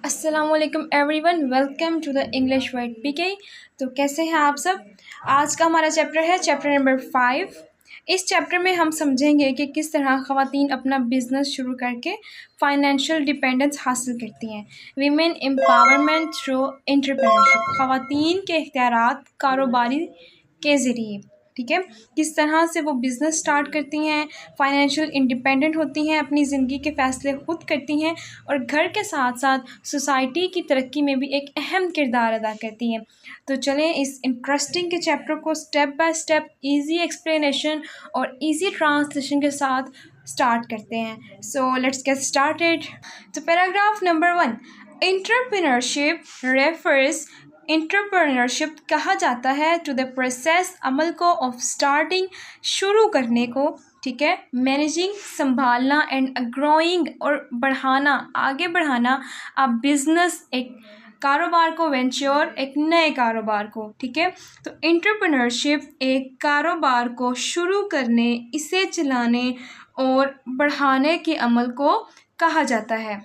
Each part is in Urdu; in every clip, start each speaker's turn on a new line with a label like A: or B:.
A: السلام علیکم everyone, welcome to the English word P K. تو کیسے ہیں آپ سب؟ آج کا ہمارا چیپٹر ہے چیپٹر نمبر 5۔ اس چیپٹر میں ہم سمجھیں گے کہ کس طرح خواتین اپنا بزنس شروع کر کے فائنینشیل ڈیپینڈنس حاصل کرتی ہیں۔ ویمن امپاورمنٹ تھرو انٹرپرینورشپ، خواتین کے اختیارات کاروباری کے ذریعے، ٹھیک ہے، کس طرح سے وہ بزنس سٹارٹ کرتی ہیں، فائنینشیل انڈیپینڈنٹ ہوتی ہیں، اپنی زندگی کے فیصلے خود کرتی ہیں اور گھر کے ساتھ ساتھ سوسائٹی کی ترقی میں بھی ایک اہم کردار ادا کرتی ہیں۔ تو چلیں اس انٹرسٹنگ کے چیپٹر کو step by step easy explanation اور ایزی ٹرانسلیشن کے ساتھ سٹارٹ کرتے ہیں۔ So let's get started. تو paragraph number 1، entrepreneurship refers, entrepreneurship کہا جاتا ہے ٹو دا پروسیس، عمل کو، آف اسٹارٹنگ شروع کرنے کو، ٹھیک ہے، مینیجنگ سنبھالنا، اینڈ گروئنگ اور بڑھانا، آگے بڑھانا، اب بزنس ایک کاروبار کو، وینچر ایک نئے کاروبار کو، ٹھیک ہے۔ تو انٹرپرینورشپ ایک کاروبار کو شروع کرنے، اسے چلانے اور بڑھانے کے عمل کو کہا جاتا ہے۔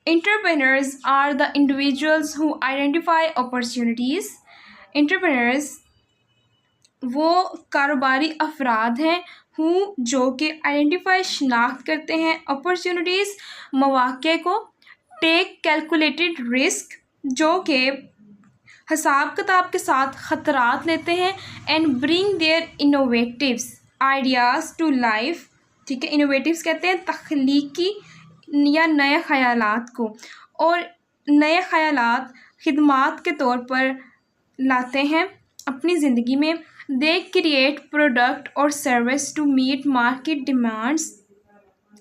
A: Entrepreneurs are the individuals who identify opportunities. Entrepreneurs وہ کاروباری افراد ہیں جو کہ آئیڈینٹیفائی شناخت کرتے ہیں، اپرچونیٹیز مواقع کو، ٹیک کیلکولیٹڈ رسک جو کہ حساب کتاب کے ساتھ خطرات لیتے ہیں، and bring their innovatives ideas to life, ٹھیک ہے، انوویٹیوز کہتے ہیں تخلیقی یا نئے خیالات کو، اور نئے خیالات خدمات کے طور پر لاتے ہیں اپنی زندگی میں۔ دے کریٹ پروڈکٹ اور service to meet market demands,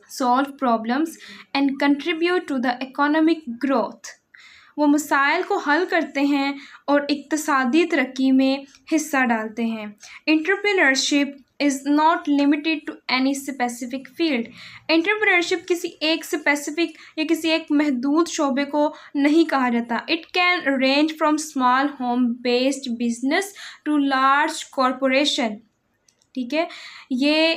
A: solve problems and contribute to the economic growth. وہ مسائل کو حل کرتے ہیں اور اقتصادی ترقی میں حصہ ڈالتے ہیں۔ Entrepreneurship is not limited to any specific field. Entrepreneurship کسی ایک اسپیسیفک یا کسی ایک محدود شعبے کو نہیں کہا جاتا۔ It can range from small home based business to large corporation. ٹھیک ہے، یہ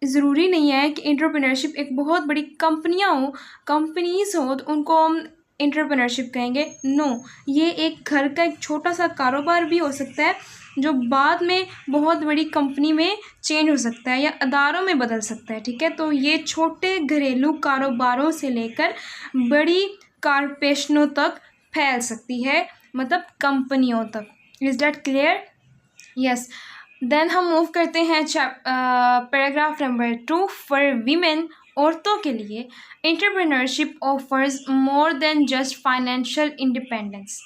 A: ضروری نہیں ہے کہ انٹرپرینورشپ ایک بہت بڑی کمپنیز ہوں تو ان کو ہم انٹرپرینورشپ کہیں گے۔ نو، یہ ایک گھر کا ایک چھوٹا سا کاروبار بھی ہو سکتا ہے جو بعد میں بہت بڑی کمپنی میں چینج ہو سکتا ہے یا اداروں میں بدل سکتا ہے، ٹھیک ہے۔ تو یہ چھوٹے گھریلو کاروباروں سے لے کر بڑی کارپوریشنوں تک پھیل سکتی ہے، مطلب کمپنیوں تک۔ Is that clear? یس۔ دین ہم موو کرتے ہیں پیراگراف نمبر 2، فار ویمن، عورتوں کے لیے انٹرپرینورشپ آفرز مور دین جسٹ فائنینشیل انڈیپینڈنس۔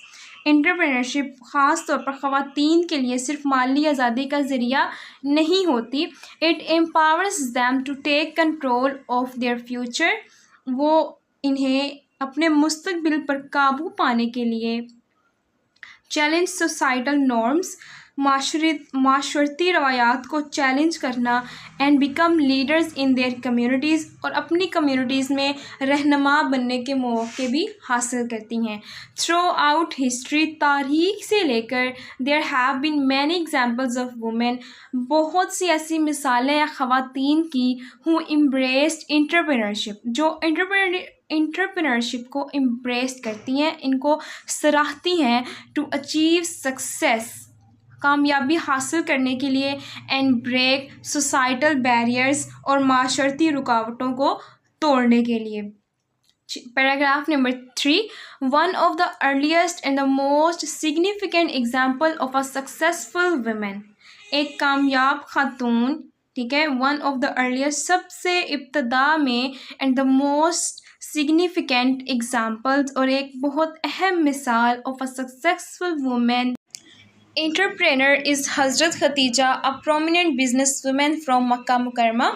A: انٹرپرینورشپ خاص طور پر خواتین کے لیے صرف مالی آزادی کا ذریعہ نہیں ہوتی۔ It empowers them to take control of their future, وہ انہیں اپنے مستقبل پر قابو پانے کے لیے چیلنج سوسائٹل نارمز، معاشرتی روایات کو چیلنج کرنا، and become leaders in their communities, اور اپنی کمیونٹیز میں رہنما بننے کے مواقع بھی حاصل کرتی ہیں۔ تھرو آؤٹ ہسٹری، تاریخ سے لے کر، there have been many examples of women, بہت سی ایسی مثالیں خواتین کی ہو امبریسڈ انٹرپرینورشپ، جو انٹرپرینورشپ کو امبریس کرتی ہیں، ان کو سراہتی ہیں، ٹو اچیو سکسیس، کامیابی حاصل کرنے کے لیے، اینڈ بریک سوسائٹل بیریئرز، اور معاشرتی رکاوٹوں کو توڑنے کے لیے۔ Paragraph number 3، one of the earliest and the most significant example of a successful women, ایک کامیاب خاتون، ٹھیک ہے، ون آف دا ارلیسٹ سب سے ابتدا میں، and the most significant examples, اور ایک بہت اہم مثال، of a successful woman entrepreneur is حضرت Khatija, a prominent business woman from مکہ مکرمہ۔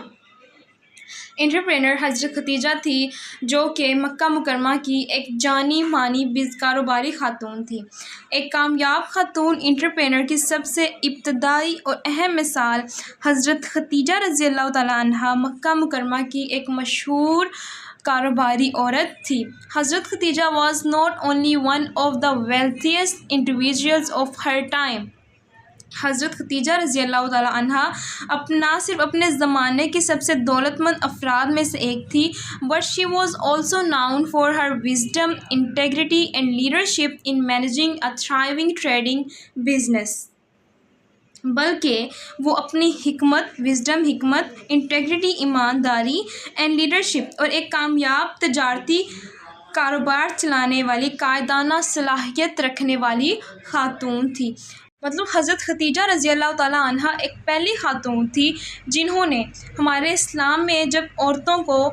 A: انٹرپرینر حضرت ختیجہ تھی جو کہ مکہ مکرمہ کی ایک جانی مانی کاروباری خاتون تھی۔ ایک کامیاب خاتون انٹرپرینر کی سب سے ابتدائی اور اہم مثال حضرت ختیجہ رضی اللہ تعالیٰ عنہا مکہ مکرمہ کی ایک مشہور کاروباری عورت تھی۔ حضرت Khatija was not only one of the wealthiest individuals of her time. حضرت خدیجہ رضی اللہ تعالیٰ عنہ نہ صرف اپنے زمانے کی سب سے دولت مند افراد میں سے ایک تھی but she was also known for her wisdom integrity and leadership in managing a thriving trading business, بلکہ وہ اپنی حکمت، انٹیگریٹی، ایمانداری اینڈ لیڈرشپ اور ایک کامیاب تجارتی کاروبار چلانے والی قائدانہ صلاحیت رکھنے والی خاتون تھی۔ مطلب حضرت خدیجہ رضی اللہ تعالیٰ عنہ ایک پہلی خاتون تھی جنہوں نے ہمارے اسلام میں جب عورتوں کو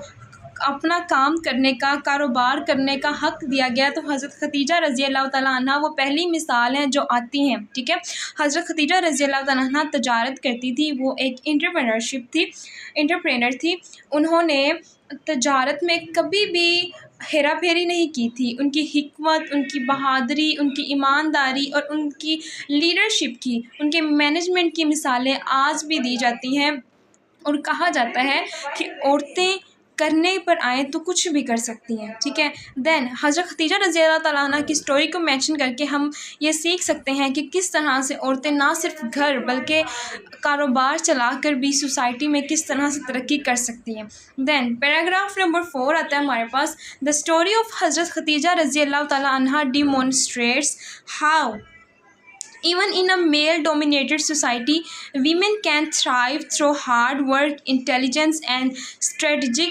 A: اپنا کام کرنے کا، کاروبار کرنے کا حق دیا گیا تو حضرت خدیجہ رضی اللہ تعالیٰ عنہ وہ پہلی مثال ہیں جو آتی ہیں، ٹھیک ہے۔ حضرت خدیجہ رضی اللہ تعالیٰ عنہ تجارت کرتی تھی، وہ ایک انٹرپرینر تھی۔ انہوں نے تجارت میں کبھی بھی ہیرا پھیری نہیں کی تھی۔ ان کی حکمت، ان کی بہادری، ان کی ایمانداری اور ان کی لیڈرشپ کی، ان کے مینجمنٹ کی مثالیں آج بھی دی جاتی ہیں، اور کہا جاتا ہے کہ عورتیں کرنے پر آئیں تو کچھ بھی کر سکتی ہیں، ٹھیک ہے۔ دین حضرت خدیجہ رضی اللہ تعالیٰ عنہ کی سٹوری کو مینشن کر کے ہم یہ سیکھ سکتے ہیں کہ کس طرح سے عورتیں نہ صرف گھر بلکہ کاروبار چلا کر بھی سوسائٹی میں کس طرح سے ترقی کر سکتی ہیں۔ دین پیراگراف نمبر 4 آتا ہے ہمارے پاس، دا اسٹوری آف حضرت خدیجہ رضی اللہ تعالیٰ عنہ demonstrates how even in a male-dominated society, women can thrive through hard work, intelligence and strategic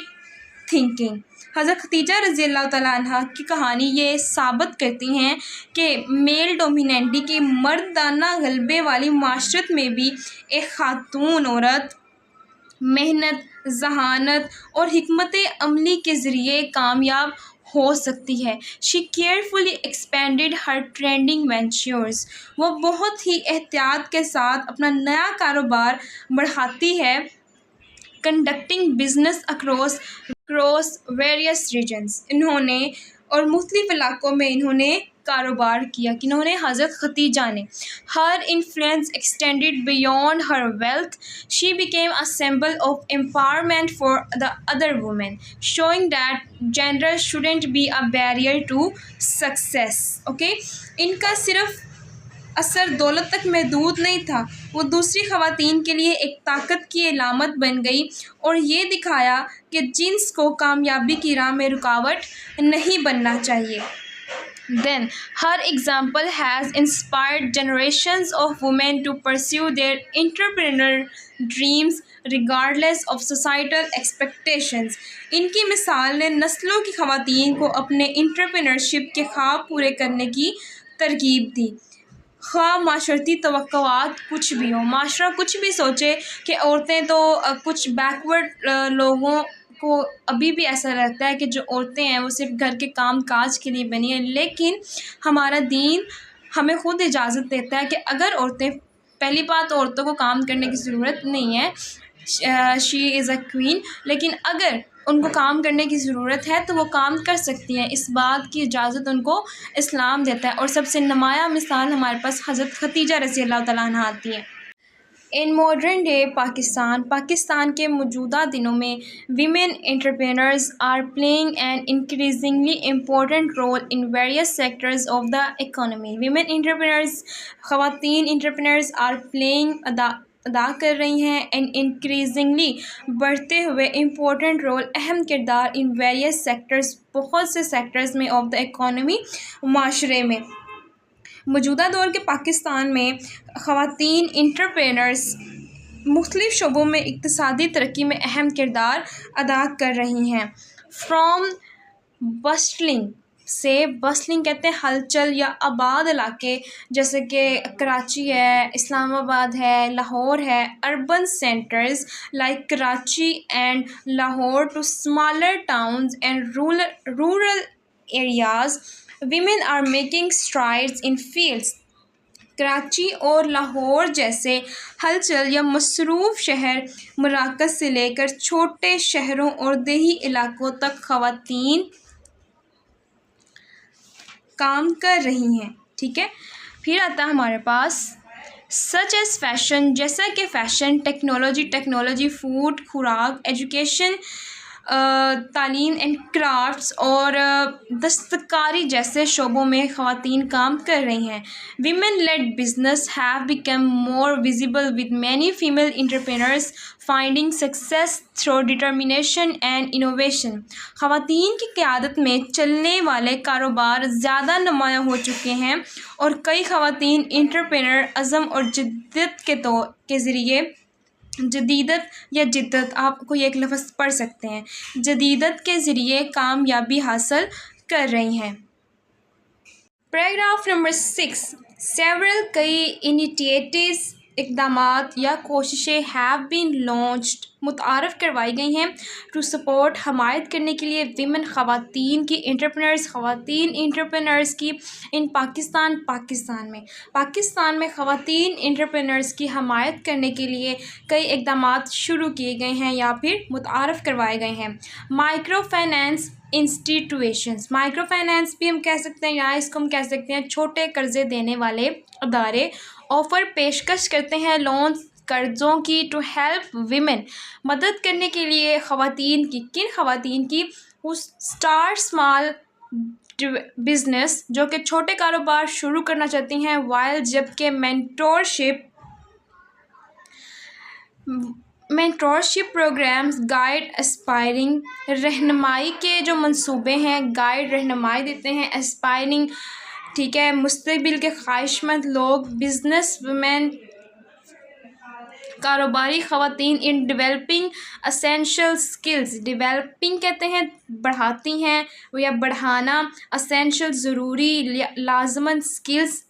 A: thinking. حضرت خدیجہ رضی اللہ تعالیٰ عنہ کی کہانی یہ ثابت کرتی ہیں کہ میل ڈومیننٹی کی مردانہ غلبے والی معاشرت میں بھی ایک خاتون عورت محنت، ذہانت اور حکمت عملی کے ذریعے کامیاب ہو سکتی ہے۔ She carefully expanded her trending ventures. وہ بہت ہی احتیاط کے ساتھ اپنا نیا کاروبار بڑھاتی ہے۔ Conducting business across various regions. انہوں نے اور مختلف علاقوں میں انہوں نے کاروبار کیا، کنہوں نے؟ حضرت خدیجہ نے۔ Her influence extended beyond her wealth. She became a symbol of empowerment for the other women, showing that gender shouldn't be a barrier to success. Okay? ان کا صرف اثر دولت تک محدود نہیں تھا، وہ دوسری خواتین کے لیے ایک طاقت کی علامت بن گئی اور یہ دکھایا کہ جنس کو کامیابی کی راہ میں رکاوٹ نہیں بننا چاہیے۔ Then, her example has inspired generations of women to pursue their entrepreneurial dreams regardless of societal expectations. ان کی مثال نے نسلوں کی خواتین کو اپنے انٹرپرینرشپ کے خواب پورے کرنے کی ترغیب دی، خواہ معاشرتی توقعات کچھ بھی ہوں، معاشرہ کچھ بھی سوچے کہ عورتیں تو کچھ بیکورڈ لوگوں کو ابھی بھی ایسا لگتا ہے کہ جو عورتیں ہیں وہ صرف گھر کے کام کاج کے لیے بنی ہیں، لیکن ہمارا دین ہمیں خود اجازت دیتا ہے کہ اگر عورتیں، پہلی بات عورتوں کو کام کرنے کی ضرورت نہیں ہے، شی از اے کوئین، لیکن اگر ان کو کام کرنے کی ضرورت ہے تو وہ کام کر سکتی ہیں، اس بات کی اجازت ان کو اسلام دیتا ہے۔ اور سب سے نمایاں مثال ہمارے پاس حضرت خدیجہ رضی اللہ تعالیٰ عنہ آتی ہے۔ ان ماڈرن ڈے پاکستان کے موجودہ دنوں میں women entrepreneurs are playing an increasingly important role in various sectors of the economy. Women entrepreneurs, خواتین انٹرپرینرز آر پلئنگ ادا کر رہی ہیں ان انکریزنگلی بڑھتے ہوئے امپورٹنٹ رول، اہم کردار ان ویریس سیکٹرز، بہت سے سیکٹرز میں آف دا اکانومی، معاشرے میں۔ موجودہ دور کے پاکستان میں خواتین انٹرپرینرز مختلف شعبوں میں اقتصادی ترقی میں اہم کردار ادا کر رہی ہیں۔ فرام بسٹلنگ کہتے ہیں ہلچل یا آباد علاقے، جیسے کہ کراچی ہے، اسلام آباد ہے، لاہور ہے، urban centres like Karachi and Lahore to smaller towns and rural areas, women are making strides in fields. Karachi اور لاہور جیسے ہلچل یا مصروف شہر مراکز سے لے کر چھوٹے شہروں اور دیہی علاقوں تک خواتین کام کر رہی ہیں، ٹھیک ہے۔ پھر آتا ہے ہمارے پاس سچ ایز فیشن، جیسا کہ فیشن، ٹیکنالوجی، فوڈ، خوراک، ایجوکیشن، تعلیم اینڈ کرافٹس اور دستکاری جیسے شعبوں میں خواتین کام کر رہی ہیں. Women led business have become more visible with many female entrepreneurs finding success through determination and innovation. خواتین کی قیادت میں چلنے والے کاروبار زیادہ نمایاں ہو چکے ہیں اور کئی خواتین انٹرپرینر عزم اور جدت کے ذریعے جدیدت یا جدت آپ کوئی ایک لفظ پڑھ سکتے ہیں جدیدت کے ذریعے کامیابی حاصل کر رہی ہیں. پیراگراف نمبر 6 سیورل کئی انیشیٹیوز اقدامات یا کوششیں ہیو بین لانچڈ متعارف کروائی گئی ہیں ٹو سپورٹ حمایت کرنے کے لیے ویمن خواتین کی خواتین انٹرپرینرز کی ان پاکستان میں خواتین انٹرپرینرز کی حمایت کرنے کے لیے کئی اقدامات شروع کیے گئے ہیں یا پھر متعارف کروائے گئے ہیں. Micro finance institutions micro finance بھی ہم کہہ سکتے ہیں یا اس کو ہم کہہ سکتے ہیں چھوٹے قرضے دینے والے ادارے آفر پیشکش کرتے ہیں لونز قرضوں کی ٹو ہیلپ ویمن مدد کرنے کے لیے خواتین کی اسٹارٹ اسمال بزنس جو کہ چھوٹے کاروبار شروع کرنا چاہتی ہیں وائل جبکہ مینٹورشپ پروگرامز گائیڈ اسپائرنگ رہنمائی کے جو منصوبے ہیں گائیڈ رہنمائی دیتے ہیں اسپائرنگ ٹھیک ہے مستقبل کے خواہش مند لوگ بزنس ویمن کاروباری خواتین in developing essential skills developing کہتے ہیں بڑھاتی ہیں یا بڑھانا اسینشل ضروری لازمند اسکلز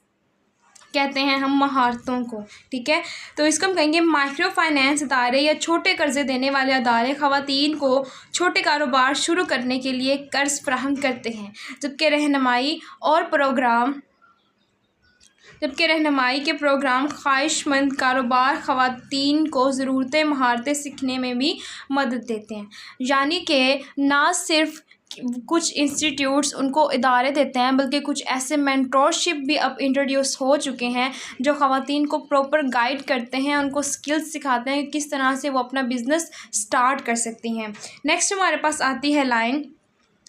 A: کہتے ہیں ہم مہارتوں کو ٹھیک ہے. تو اس کو ہم کہیں گے مائکرو فائنانس ادارے یا چھوٹے قرضے دینے والے ادارے خواتین کو چھوٹے کاروبار شروع کرنے کے لیے قرض فراہم کرتے ہیں جبکہ رہنمائی کے پروگرام خواہش مند کاروبار خواتین کو ضرورتیں مہارتیں سیکھنے میں بھی مدد دیتے ہیں. یعنی کہ نہ صرف کچھ انسٹیٹیوٹس ان کو ادارے دیتے ہیں بلکہ کچھ ایسے مینٹورشپ بھی اب انٹروڈیوس ہو چکے ہیں جو خواتین کو پراپر گائیڈ کرتے ہیں ان کو اسکلز سکھاتے ہیں کس طرح سے وہ اپنا بزنس اسٹارٹ کر سکتی ہیں. نیکسٹ ہمارے پاس آتی ہے line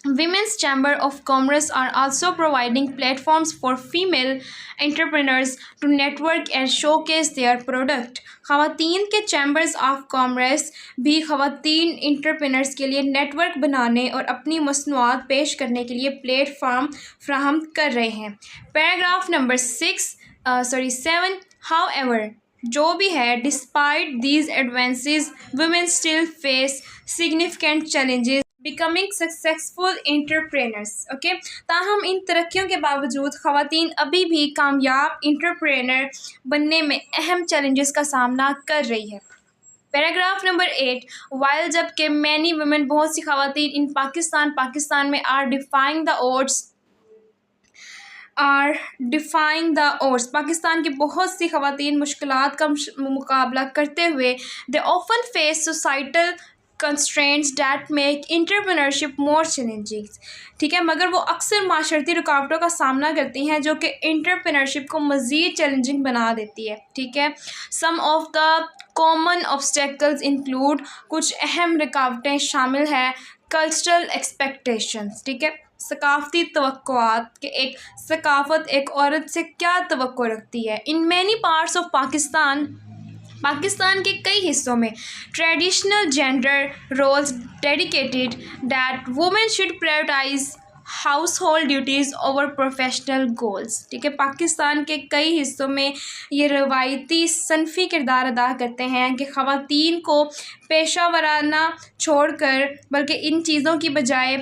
A: Women's Chamber of Commerce are also providing platforms for female entrepreneurs to network and showcase their product. خواتین کے چیمبرز آف کامرس بھی خواتین انٹرپرینرز کے لیے نیٹ ورک بنانے اور اپنی مصنوعات پیش کرنے کے لیے پلیٹ فارم فراہم کر رہے ہیں. پیراگراف نمبر 7 however جو بھی ہے despite these advances women still face significant challenges becoming successful entrepreneurs. Okay تاہم ان ترقیوں کے باوجود خواتین ابھی بھی کامیاب انٹرپرینر بننے میں اہم چیلنجز کا سامنا کر رہی ہے. پیراگراف نمبر 8 while جبکہ many women بہت سی خواتین ان پاکستان میں are defying the odds Pakistan کی بہت سی خواتین مشکلات کا مقابلہ کرتے ہوئے they often face societal constraints that make entrepreneurship more challenging. ٹھیک ہے مگر وہ اکثر معاشرتی رکاوٹوں کا سامنا کرتی ہیں جو کہ انٹرپرینرشپ کو مزید چیلنجنگ بنا دیتی ہے. ٹھیک ہے some of the common obstacles include کچھ اہم رکاوٹیں شامل ہیں cultural expectations. ٹھیک ہے ثقافتی توقعات کہ ایک ثقافت ایک عورت سے کیا توقع رکھتی ہے. in many parts of Pakistan کے کئی حصوں میں traditional gender roles dedicated that women should prioritise household duties over professional goals. ٹھیک ہے پاکستان کے کئی حصوں میں یہ روایتی صنفی کردار ادا کرتے ہیں کہ خواتین کو پیشہ ورانہ چھوڑ کر بلکہ ان چیزوں کی بجائے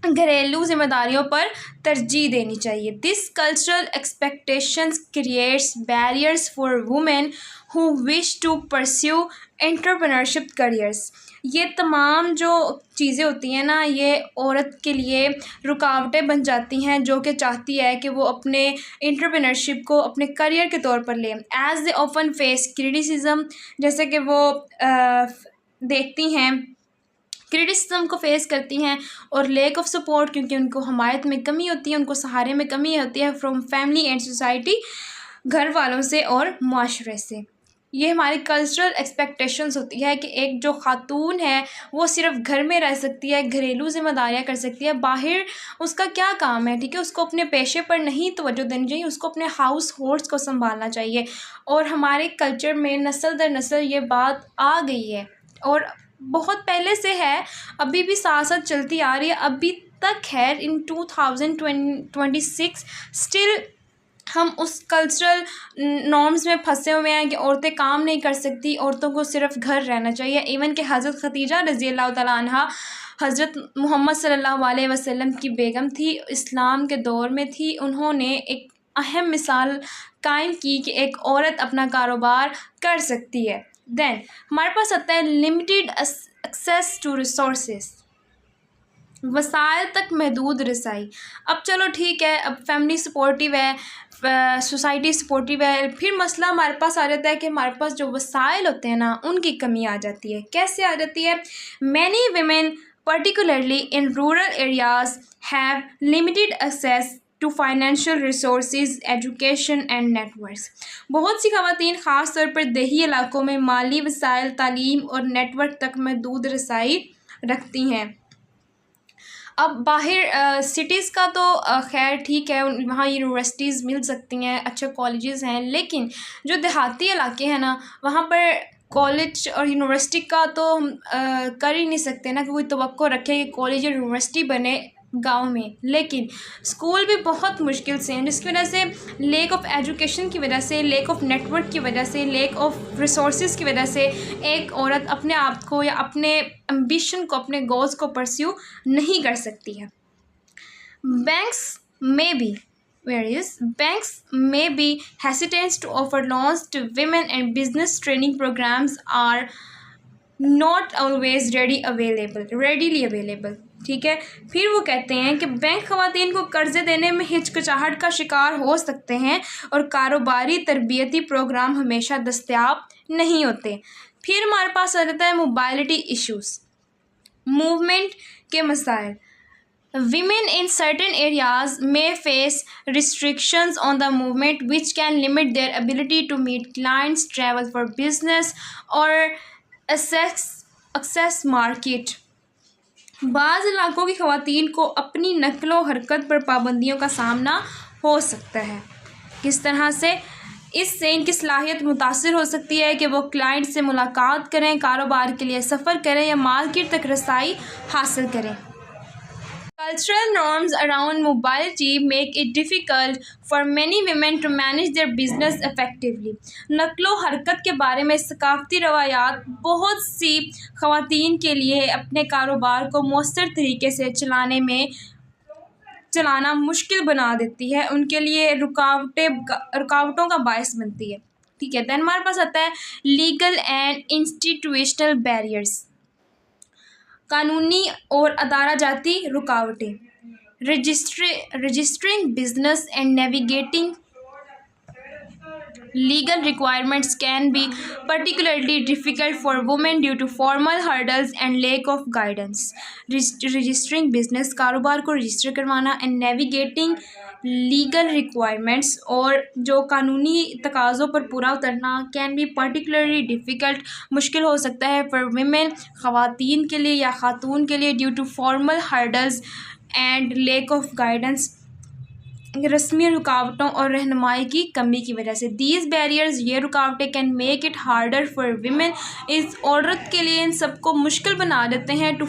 A: گھریلو ذمہ داریوں پر ترجیح دینی چاہیے. This cultural expectations creates barriers for women who wish to pursue entrepreneurship careers. یہ تمام جو چیزیں ہوتی ہیں نا یہ عورت کے لیے رکاوٹیں بن جاتی ہیں جو کہ چاہتی ہے کہ وہ اپنے انٹرپرینرشپ کو اپنے کریئر کے طور پر لیں. as they often face criticism جیسے کہ وہ دیکھتی ہیں کرٹیسزم کو فیس کرتی ہیں اور لیک آف سپورٹ کیونکہ ان کو حمایت میں کمی ہوتی ہے ان کو سہارے میں کمی ہوتی ہے فرام فیملی اینڈ سوسائٹی گھر والوں سے اور معاشرے سے. یہ ہماری کلچرل ایکسپیکٹیشنز ہوتی ہے کہ ایک جو خاتون ہے وہ صرف گھر میں رہ سکتی ہے، گھریلو ذمہ داریاں کر سکتی ہے، باہر اس کا کیا کام ہے، ٹھیک ہے، اس کو اپنے پیشے پر نہیں توجہ دینی چاہیے، اس کو اپنے ہاؤس ہولڈس کو سنبھالنا چاہیے۔ اور ہمارے کلچر میں نسل در نسل یہ بات آ گئی ہے اور بہت پہلے سے ہے، ابھی بھی ساتھ ساتھ چلتی آ رہی ہے، ابھی تک ہے۔ ان 2026 اسٹل ہم اس کلچرل نارمز میں پھنسے ہوئے ہیں کہ عورتیں کام نہیں کر سکتی، عورتوں کو صرف گھر رہنا چاہیے۔ ایون کہ حضرت خدیجہ رضی اللہ تعالیٰ عنہ حضرت محمد صلی اللہ علیہ وسلم کی بیگم تھی، اسلام کے دور میں تھی، انہوں نے ایک اہم مثال قائم کی کہ ایک عورت اپنا کاروبار کر سکتی ہے۔ دین ہمارے پاس آتا ہے لمیٹیڈ ایکسیس ٹو ریسورسز، وسائل تک محدود رسائی۔ اب چلو ٹھیک ہے، اب فیملی سپورٹیو ہے، سوسائٹی سپورٹیو ہے، پھر مسئلہ ہمارے پاس آ جاتا ہے کہ ہمارے پاس جو وسائل ہوتے ہیں نا ان کی کمی آ جاتی ہے۔ کیسے آ جاتی ہے؟ Many women particularly in rural areas have limited access to financial resources, education and networks۔ بہت سی خواتین خاص طور پر دیہی علاقوں میں مالی وسائل، تعلیم اور نیٹ ورک تک محدود رسائی رکھتی ہیں۔ اب باہر سٹیز کا تو خیر ٹھیک ہے، وہاں یونیورسٹیز مل سکتی ہیں، اچھے کالجز ہیں، لیکن جو دیہاتی علاقے ہیں نا وہاں پر کالج اور یونیورسٹی کا تو ہم کر ہی نہیں سکتے نا کہ کوئی توقع رکھے کہ کالج اور یونیورسٹی بنے گاؤں میں، لیکن اسکول بھی بہت مشکل سے ہیں، جس کی وجہ سے لیک آف ایجوکیشن کی وجہ سے، لیک آف نیٹ ورک کی وجہ سے، لیک آف ریسورسز کی وجہ سے ایک عورت اپنے آپ کو یا اپنے امبیشن کو، اپنے گولز کو پرسیو نہیں کر سکتی ہے۔ Banks may be hesitant to offer loans to women and business training programs are not always readily available۔ ٹھیک ہے، پھر وہ کہتے ہیں کہ بینک خواتین کو قرضے دینے میں ہچکچاہٹ کا شکار ہو سکتے ہیں اور کاروباری تربیتی پروگرام ہمیشہ دستیاب نہیں ہوتے۔ پھر ہمارے پاس آ جاتا ہے موبائلٹی ایشوز، موومنٹ کے مسائل۔ Women in certain areas may face restrictions on the movement which can limit their ability to meet clients, travel for business or access market۔ بعض علاقوں کی خواتین کو اپنی نقل و حرکت پر پابندیوں کا سامنا ہو سکتا ہے۔ کس طرح سے؟ اس سے ان کی صلاحیت متاثر ہو سکتی ہے کہ وہ کلائنٹ سے ملاقات کریں، کاروبار کے لیے سفر کریں یا مارکیٹ تک رسائی حاصل کریں۔ Cultural norms around mobility make it difficult for many women to manage their business effectively۔ نقل و حرکت کے بارے میں ثقافتی روایات بہت سی خواتین کے لیے اپنے کاروبار کو مؤثر طریقے سے چلانا مشکل بنا دیتی ہے، ان کے لیے رکاوٹوں کا باعث بنتی ہے۔ ٹھیک ہے، دین ہمارے پاس آتا ہے لیگل اینڈ انسٹیٹیوشنل بیریئرز، قانونی اور ادارہ جاتی رکاوٹیں۔ Registering business and navigating legal requirements can be particularly difficult for women due to formal hurdles and lack of guidance۔ Registering business, کاروبار کو رجسٹر کروانا، اینڈ نیویگیٹنگ لیگل ریکوائرمنٹس، اور جو قانونی تقاضوں پر پورا اترنا، کین بی پرٹیکولرلی ڈیفیکلٹ، مشکل ہو سکتا ہے فار ویمن، خواتین کے لیے یا خاتون کے لیے، due to formal hurdles and lack of guidance, رسمی رکاوٹوں اور رہنمائی کی کمی کی وجہ سے۔ دیز بیریئرز، یہ رکاوٹیں، can make it harder for women, اس عورت کے لیے ان سب کو مشکل بنا دیتے ہیں ٹو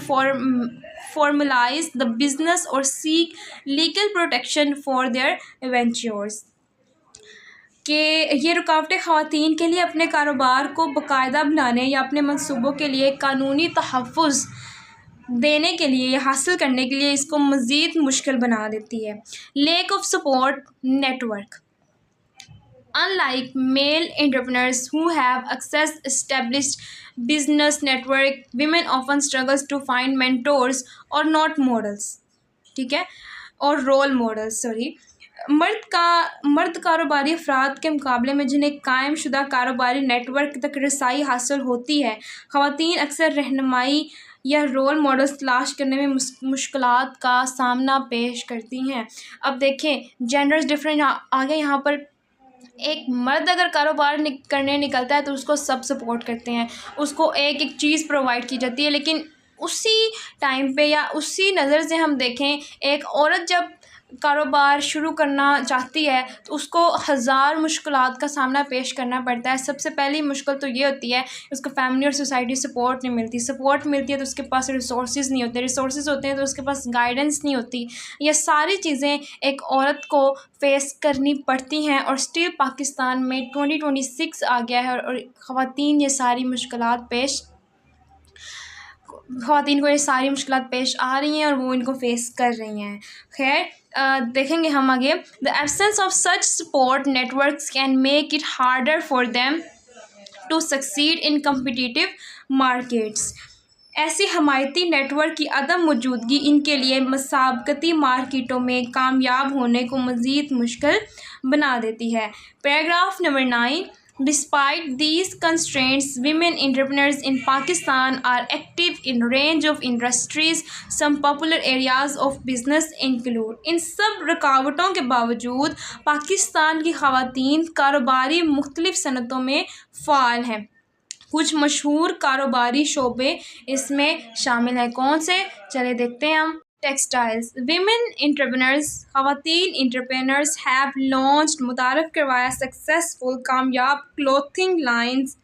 A: فارملائز دا بزنس اور seek legal protection for their ventures, کہ یہ رکاوٹیں خواتین کے لیے اپنے کاروبار کو باقاعدہ بنانے یا اپنے منصوبوں کے لیے قانونی تحفظ دینے کے لیے یا حاصل کرنے کے لیے اس کو مزید مشکل بنا دیتی ہے۔ Lack of support network, unlike male entrepreneurs who have accessed established business network, women often struggles to find mentors or not models۔ ٹھیک ہے، اور رول ماڈلز، مرد کاروباری افراد کے مقابلے میں جنہیں قائم شدہ کاروباری نیٹ ورک تک رسائی حاصل ہوتی ہے، خواتین اکثر رہنمائی یا رول ماڈلز تلاش کرنے میں مشکلات کا سامنا پیش کرتی ہیں۔ اب دیکھیں جینڈرز ڈفرینٹ آ گئے یہاں پر، ایک مرد اگر کاروبار کرنے نکلتا ہے تو اس کو سب سپورٹ کرتے ہیں، اس کو ایک ایک چیز پرووائڈ کی جاتی ہے، لیکن اسی ٹائم پہ یا اسی نظر سے ہم دیکھیں ایک عورت جب کاروبار شروع کرنا چاہتی ہے تو اس کو ہزار مشکلات کا سامنا پیش کرنا پڑتا ہے۔ سب سے پہلی مشکل تو یہ ہوتی ہے اس کو فیملی اور سوسائٹی سپورٹ نہیں ملتی، سپورٹ ملتی ہے تو اس کے پاس ریسورسز نہیں ہوتے، ریسورسز ہوتے ہیں تو اس کے پاس گائیڈنس نہیں ہوتی۔ یہ ساری چیزیں ایک عورت کو فیس کرنی پڑتی ہیں، اور اسٹل پاکستان میں 2026 آ گیا ہے اور خواتین کو یہ ساری مشکلات پیش آ رہی ہیں اور وہ ان کو فیس کر رہی ہیں۔ خیر دیکھیں گے ہم آگے، the absence of such support networks can make it harder for them to succeed in competitive markets۔ ایسی حمایتی نیٹ ورک کی عدم موجودگی ان کے لیے مسابقتی مارکیٹوں میں کامیاب ہونے کو مزید مشکل بنا دیتی ہے۔ Paragraph number 9، Despite these constraints, women entrepreneurs in Pakistan are active in range of industries. Some popular areas of business include۔ ان سب رکاوٹوں کے باوجود پاکستان کی خواتین کاروباری مختلف صنعتوں میں فعال ہیں۔ کچھ مشہور کاروباری شعبے اس میں شامل ہیں، کون سے؟ چلے دیکھتے ہیں ہم۔ ٹیکسٹائلز، ویمن انٹرپرینرز، خواتین انٹرپرینرز ہیو لانچڈ، متعارف کروایا، سکسیسفل، کامیاب کلوتھنگ لائنز،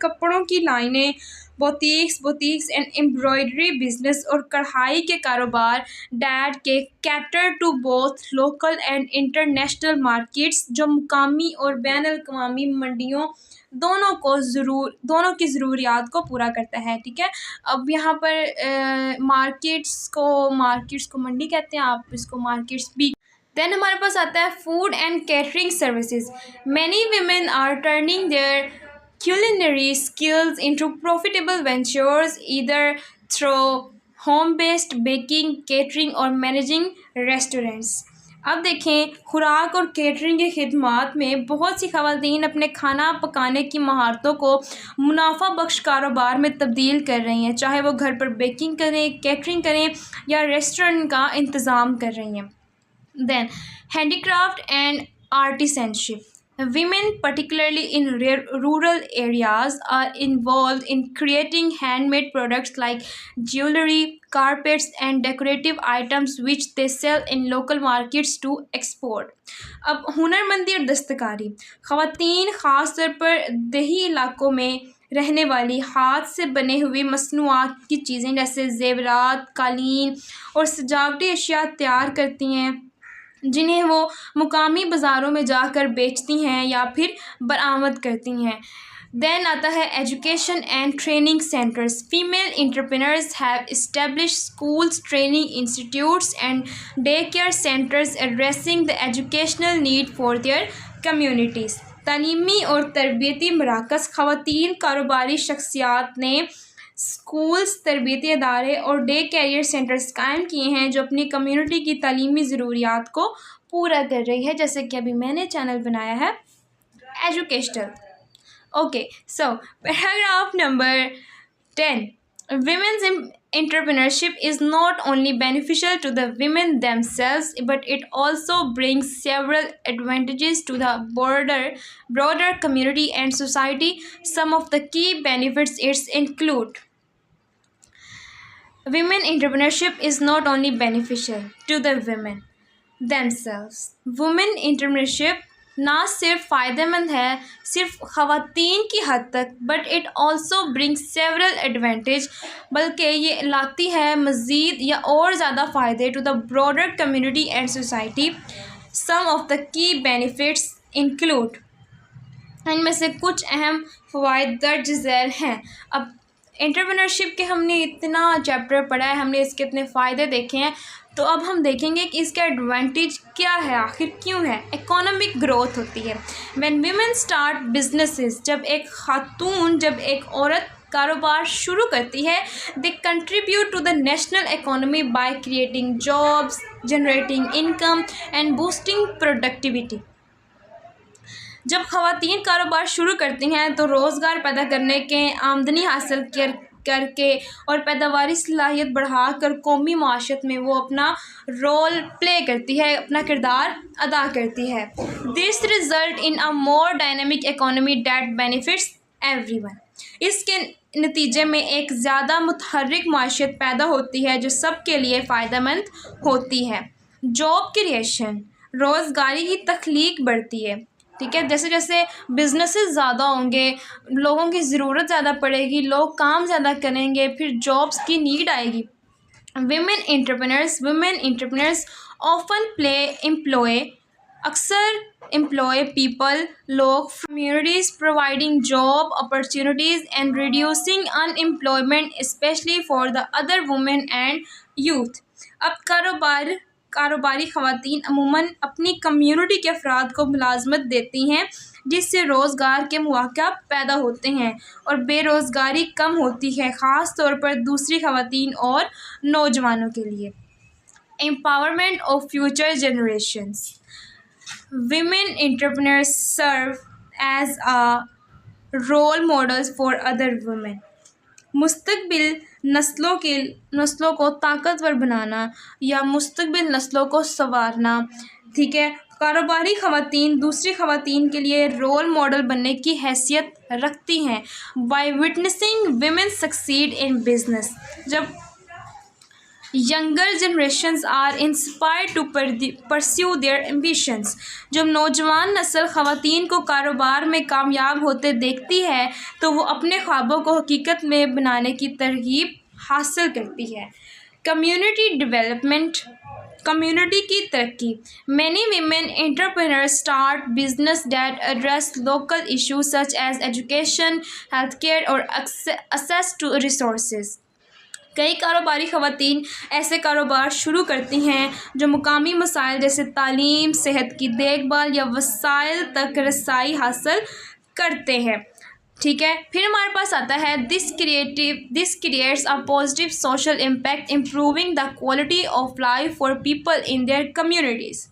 A: کپڑوں کی لائنیں، بوتیکس اینڈ ایمبرائڈری بزنس اور کڑھائی کے کاروبار دیٹ کے cater to both local and international markets, جو مقامی اور بین الاقوامی منڈیوں دونوں کی ضروریات کو پورا کرتا ہے۔ ٹھیک ہے، اب یہاں پر مارکیٹس کو منڈی کہتے ہیں، آپ اس کو مارکیٹس بھی۔ دین ہمارے پاس آتا ہے food and catering services. Many women are turning their culinary skills into profitable ventures either through home-based baking, catering or managing restaurants۔ اب دیکھیں خوراک اور کیٹرنگ کی خدمات میں بہت سی خواتین اپنے کھانا پکانے کی مہارتوں کو منافع بخش کاروبار میں تبدیل کر رہی ہیں، چاہے وہ گھر پر بیکنگ کریں، کیٹرنگ کریں یا ریسٹورنٹ کا انتظام کر رہی ہیں۔ Then handicraft and artisanship. Women, particularly in rural areas, are involved in creating handmade products like jewelry, carpets, and decorative items which they sell in local markets to export۔ اب ہنرمندی اور دستکاری، خواتین خاص طور پر دیہی علاقوں میں رہنے والی ہاتھ سے بنے ہوئی مصنوعات کی چیزیں جیسے زیورات، قالین اور سجاوٹی اشیاء تیار کرتی ہیں، جنہیں وہ مقامی بازاروں میں جا کر بیچتی ہیں یا پھر برآمد کرتی ہیں۔ دین آتا ہے education and training centres. Female entrepreneurs have established schools, training institutes and day care centres addressing the educational need for their communities. تعلیمی اور تربیتی مراکز، خواتین کاروباری شخصیات نے اسکولز، تربیتی ادارے اور ڈے کیئر سینٹرز قائم کیے ہیں جو اپنی کمیونٹی کی تعلیمی ضروریات کو پورا کر رہی ہے، جیسے کہ ابھی میں نے چینل بنایا ہے educational. Okay, so paragraph number 10، Women's entrepreneurship is not only beneficial to the women themselves, but it also brings several advantages to the broader community and society. Some of the key benefits include: Women entrepreneurship is not only beneficial to the women themselves. Women entrepreneurship نہ صرف فائدہ مند ہے صرف خواتین کی حد تک، but it also brings several advantage, بلکہ یہ لاتی ہے مزید یا اور زیادہ فائدے to the broader community and society. Some of the key benefits include, ان میں سے کچھ اہم فوائد درج ذیل ہیں۔ اب انٹرپرینرشپ کے ہم نے اتنا چیپٹر پڑھا ہے، ہم نے اس کے اتنے فائدے دیکھے ہیں، تو اب ہم دیکھیں گے کہ اس کا ایڈوانٹیج کیا ہے، آخر کیوں ہے۔ اکانومک گروتھ ہوتی ہے۔ وین ویمن اسٹارٹ بزنسز، جب ایک عورت کاروبار شروع کرتی ہے، they contribute to the national economy by creating jobs, generating income and boosting productivity. جب خواتین کاروبار شروع کرتی ہیں تو روزگار پیدا کرنے کے، آمدنی حاصل کر کے اور پیداواری صلاحیت بڑھا کر قومی معاشرت میں وہ اپنا رول پلے کرتی ہے، اپنا کردار ادا کرتی ہے۔ This result in a more dynamic economy that benefits everyone. اس کے نتیجے میں ایک زیادہ متحرک معیشت پیدا ہوتی ہے جو سب کے لیے فائدہ مند ہوتی ہے۔ جاب کریشن، روزگاری کی تخلیق بڑھتی ہے، ٹھیک ہے، جیسے جیسے بزنسز زیادہ ہوں گے، لوگوں کی ضرورت زیادہ پڑے گی، لوگ کام زیادہ کریں گے، پھر جابس کی نیڈ آئے گی۔ women entrepreneurs often اکثر employ people لوگ communities providing job opportunities and reducing unemployment especially for the other women and youth۔ اب کاروباری خواتین عموماً اپنی کمیونٹی کے افراد کو ملازمت دیتی ہیں جس سے روزگار کے مواقع پیدا ہوتے ہیں اور بے روزگاری کم ہوتی ہے، خاص طور پر دوسری خواتین اور نوجوانوں کے لیے۔ Empowerment of future generations, women entrepreneurs serve as a role models for other women۔ مستقبل نسلوں کو طاقتور بنانا یا مستقبل نسلوں کو سنوارنا، ٹھیک ہے، کاروباری خواتین دوسری خواتین کے لیے رول ماڈل بننے کی حیثیت رکھتی ہیں۔ by witnessing women succeed in business، جب younger generations are inspired to pursue their ambitions، جب نوجوان نسل خواتین کو کاروبار میں کامیاب ہوتے دیکھتی ہے تو وہ اپنے خوابوں کو حقیقت میں بنانے کی ترغیب حاصل کرتی ہے۔ کمیونٹی ڈیولپمنٹ، کمیونٹی کی ترقی۔ many women entrepreneurs start business that address local issues such as education, healthcare اور access to resources۔ کئی کاروباری خواتین ایسے کاروبار شروع کرتی ہیں جو مقامی مسائل جیسے تعلیم، صحت کی دیکھ بھال یا وسائل تک رسائی حاصل کرتے ہیں، ٹھیک ہے۔ پھر ہمارے پاس آتا ہے this creates a positive social impact improving the quality of life for people in their communities۔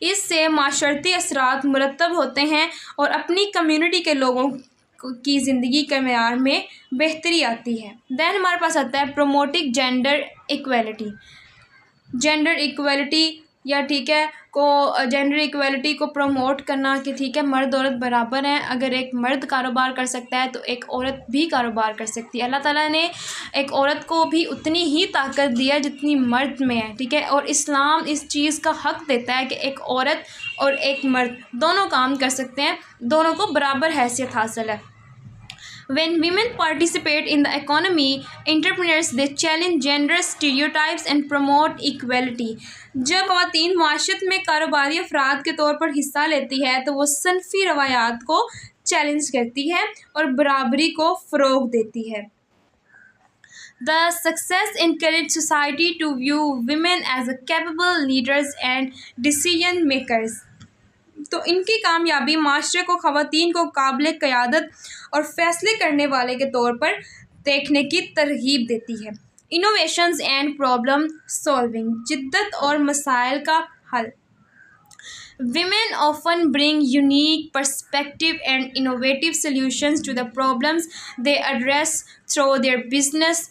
A: اس سے معاشرتی اثرات مرتب ہوتے ہیں اور اپنی کمیونٹی کے لوگوں کی زندگی کے معیار میں بہتری آتی ہے۔ دین ہمارے پاس آتا ہے promoting gender equality. Gender equality یا ٹھیک ہے جینڈر ایکویلٹی کو پروموٹ کرنا کہ ٹھیک ہے مرد عورت برابر ہیں، اگر ایک مرد کاروبار کر سکتا ہے تو ایک عورت بھی کاروبار کر سکتی ہے۔ اللہ تعالیٰ نے ایک عورت کو بھی اتنی ہی طاقت دی ہے جتنی مرد میں ہے، ٹھیک ہے، اور اسلام اس چیز کا حق دیتا ہے کہ ایک عورت اور ایک مرد دونوں کام کر سکتے ہیں، دونوں کو برابر حیثیت حاصل ہے۔ When women participate in the economy, entrepreneurs they challenge gender stereotypes and promote equality۔ جب خواتین معاشرت میں کاروباری افراد کے طور پر حصہ لیتی ہے تو وہ صنفی روایات کو چیلنج کرتی ہے اور برابری کو فروغ دیتی ہے۔ The success encourages society to view women as capable leaders and decision makers۔ تو ان کی کامیابی معاشرے کو خواتین کو قابل قیادت اور فیصلے کرنے والے کے طور پر دیکھنے کی ترغیب دیتی ہے۔ انوویشنز اینڈ پرابلم سالونگ، جدت اور مسائل کا حل۔ Women often bring unique perspective and innovative solutions to the problems they address through their business،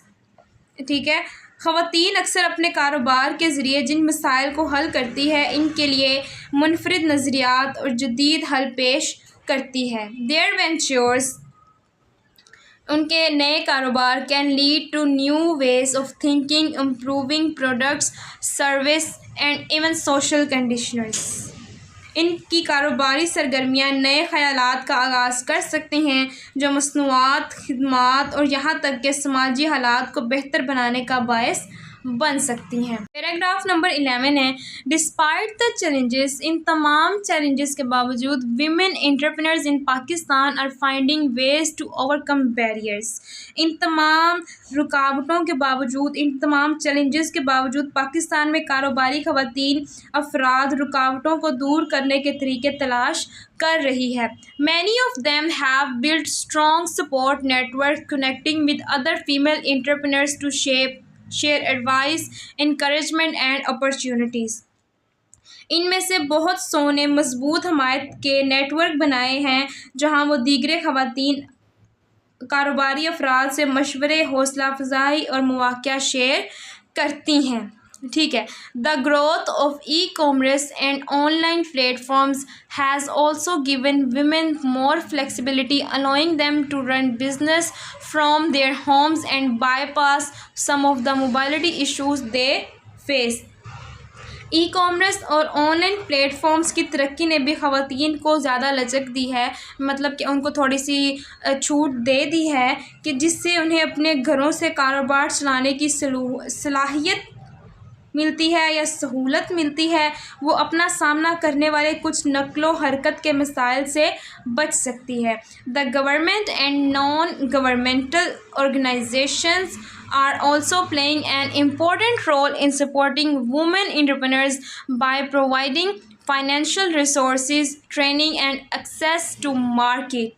A: ٹھیک ہے، خواتین اکثر اپنے کاروبار کے ذریعے جن مسائل کو حل کرتی ہے ان کے لیے منفرد نظریات اور جدید حل پیش کرتی ہے۔ Their ventures، ان کے نئے کاروبار can lead to new ways of thinking, improving products, service and even social conditions۔ ان کی کاروباری سرگرمیاں نئے خیالات کا آغاز کر سکتے ہیں جو مصنوعات، خدمات اور یہاں تک کہ سماجی حالات کو بہتر بنانے کا باعث بن سکتی ہیں۔ پیراگراف نمبر 11 ہے ڈسپائٹ دا چیلنجز، ان تمام چیلنجز کے باوجود women entrepreneurs in Pakistan are finding ways to overcome barriers۔ ان تمام رکاوٹوں کے باوجود، ان تمام چیلنجز کے باوجود پاکستان میں کاروباری خواتین افراد رکاوٹوں کو دور کرنے کے طریقے تلاش کر رہی ہے۔ Many of them have built strong support networks connecting with other female entrepreneurs to share advice, encouragement and opportunities۔ ان میں سے بہت سو نے مضبوط حمایت کے نیٹ ورک بنائے ہیں جہاں وہ دیگر خواتین کاروباری افراد سے مشورے، حوصلہ افزائی اور مواقع شیئر کرتی ہیں. ٹھیک ہے. The growth of e-commerce and online platforms has also given women more flexibility allowing them to run business from their homes and bypass some of the mobility issues they face. E commerce اور آن لائن پلیٹ فارمز کی ترقی نے بھی خواتین کو زیادہ لچک دی ہے، مطلب کہ ان کو تھوڑی سی چھوٹ دے دی ہے کہ جس سے انہیں اپنے گھروں سے کاروبار چلانے کی صلاحیت ملتی ہے یا سہولت ملتی ہے. وہ اپنا سامنا کرنے والے کچھ نقل و حرکت کے مسائل سے بچ سکتی ہے. The government and non governmental organisations are also playing an important role in supporting women entrepreneurs by providing financial resources, training and access to market.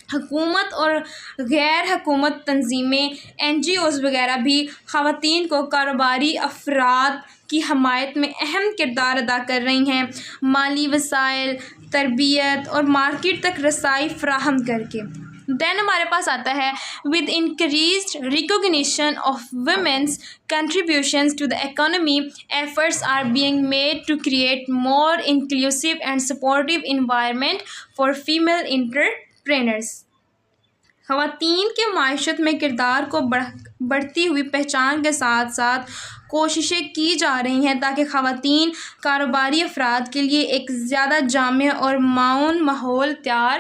A: حکومت اور غیر حکومت تنظیمیں NGOs وغیرہ بھی خواتین کو کاروباری افراد کی حمایت میں اہم کردار ادا کر رہی ہیں، مالی وسائل، تربیت اور مارکیٹ تک رسائی فراہم کر کے. دین ہمارے پاس آتا ہے with increased recognition of women's contributions to the economy efforts are being made to create more inclusive and supportive environment for female entrepreneurs. خواتین کے معیشت میں کردار کو بڑھتی ہوئی پہچان کے ساتھ ساتھ کوششیں کی جا رہی ہیں تاکہ خواتین کاروباری افراد کے لیے ایک زیادہ جامع اور معاون ماحول تیار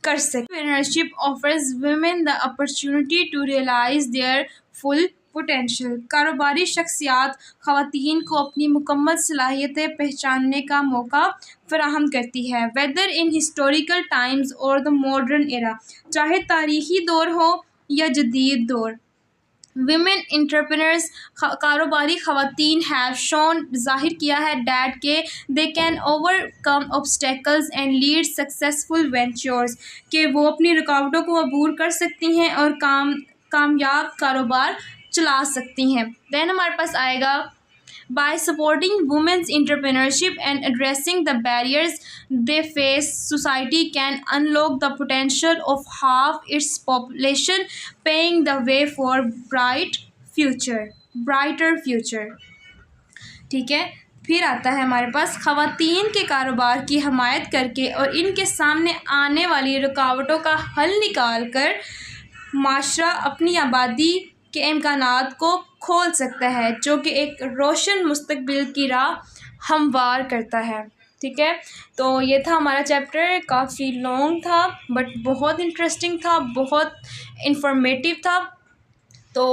A: کر سکیں. Entrepreneurship offers women the opportunity to realise their full potential. کاروباری شخصیات خواتین کو اپنی مکمل صلاحیتیں پہچاننے کا موقع فراہم کرتی ہے. ویدر ان ہسٹوریکل ٹائمز اور دا ماڈرن ایرا، چاہے تاریخی دور ہو یا جدید دور. ویمن انٹرپرینرز کاروباری خواتین ہیو شون ظاہر کیا ہے دیٹ کہ they can over come obstacles and lead successful ventures, کہ وہ اپنی رکاوٹوں کو عبور کر سکتی ہیں اور کامیاب کاروبار چلا سکتی ہیں. دین ہمارے پاس آئے گا by supporting women's entrepreneurship and addressing the barriers they face, society can unlock the potential of half its population, paving the way for brighter future. ٹھیک ہے. پھر آتا ہے ہمارے پاس خواتین کے کاروبار کی حمایت کر کے اور ان کے سامنے آنے والی رکاوٹوں کا حل نکال کر معاشرہ اپنی آبادی کے امکانات کو کھول سکتا ہے، جو کہ ایک روشن مستقبل کی راہ ہموار کرتا ہے. ٹھیک ہے. تو یہ تھا ہمارا چیپٹر، کافی لانگ تھا بٹ بہت انٹرسٹنگ تھا، بہت انفارمیٹیو تھا. تو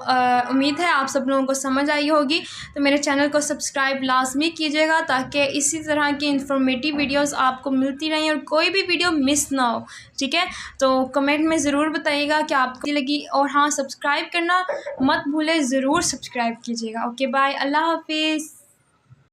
A: امید ہے آپ سب لوگوں کو سمجھ آئی ہوگی. تو میرے چینل کو سبسکرائب لازمی کیجیے گا تاکہ اسی طرح کی انفارمیٹیو ویڈیوز آپ کو ملتی رہیں اور کوئی بھی ویڈیو مس نہ ہو. ٹھیک ہے. تو کمنٹ میں ضرور بتائیے گا کہ آپ کو لگی، اور ہاں سبسکرائب کرنا مت بھولے، ضرور سبسکرائب کیجیے گا. اوکے بائے، اللہ حافظ.